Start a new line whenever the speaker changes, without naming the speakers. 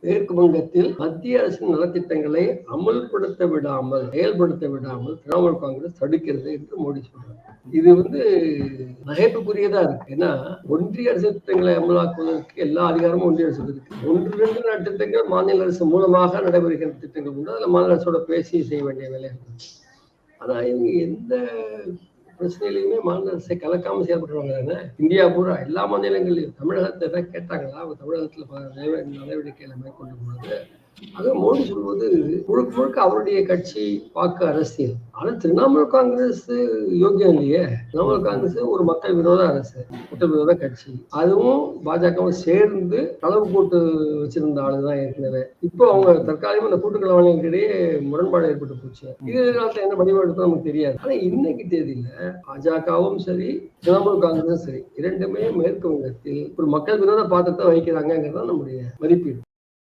மேற்கு வங்கத்தில் மத்திய அரசின் நலத்திட்டங்களை அமல்படுத்த விடாமல் செயல்படுத்த விடாமல் திரிணாமுல் காங்கிரஸ் தடுக்கிறது என்று மோடி சொல்றார். இது நகைப்புக்குரியதா இருக்கு. ஏன்னா ஒன்றிய அரசு திட்டங்களை அமலாக்குவதற்கு எல்லா அதிகாரமும் ஒன்றிய அரசு இருக்கு. 1-2 திட்டங்கள் மாநில அரசு மூலமாக நடைபெறுகிற திட்டங்கள் உண்டு. அதுல மாநில அரசோட பேசி செய்ய வேண்டிய வேலை. ஆனா இவங்க எந்த பிரச்சனையிலுமே மாநில அரசை கலக்காம செயல்படுறாங்க தானே. இந்தியா பூரா எல்லா மாநிலங்களையும் தமிழகத்தை தான் கேட்டாங்களா? அவங்க தமிழகத்துல நடவடிக்கைகளை மேற்கொண்டு போனது. அது மோடி சொல்வது முழுக்க முழுக்க அவருடைய கட்சி வாக்கு அரசியல். ஆனா திரிணாமுல் காங்கிரஸ் யோகியம் இல்லையே. திரிணாமுல் காங்கிரஸ் ஒரு மக்கள் விரோத அரசு, மக்கள் விரோத கட்சி. அதுவும் பாஜகவும் சேர்ந்து களவு போட்டு வச்சிருந்த ஆளுதான் ஏற்கனவே. இப்போ அவங்க தற்காலிகமா இந்த கூட்டுக்கலவணிகளிடையே முரண்பாடு ஏற்பட்டு போச்சு. இது காலத்துல என்ன வடிவம் எடுக்கும் நமக்கு தெரியாது. ஆனா இன்னைக்கு தேதியில பாஜகவும் சரி, திரிணாமுல் காங்கிரஸும் சரி, இரண்டுமே மேற்கு வங்கத்தில் ஒரு மக்கள் விரோத பாத்திரத்தை வகிக்கிறாங்கிறது நம்முடைய மதிப்பீடு.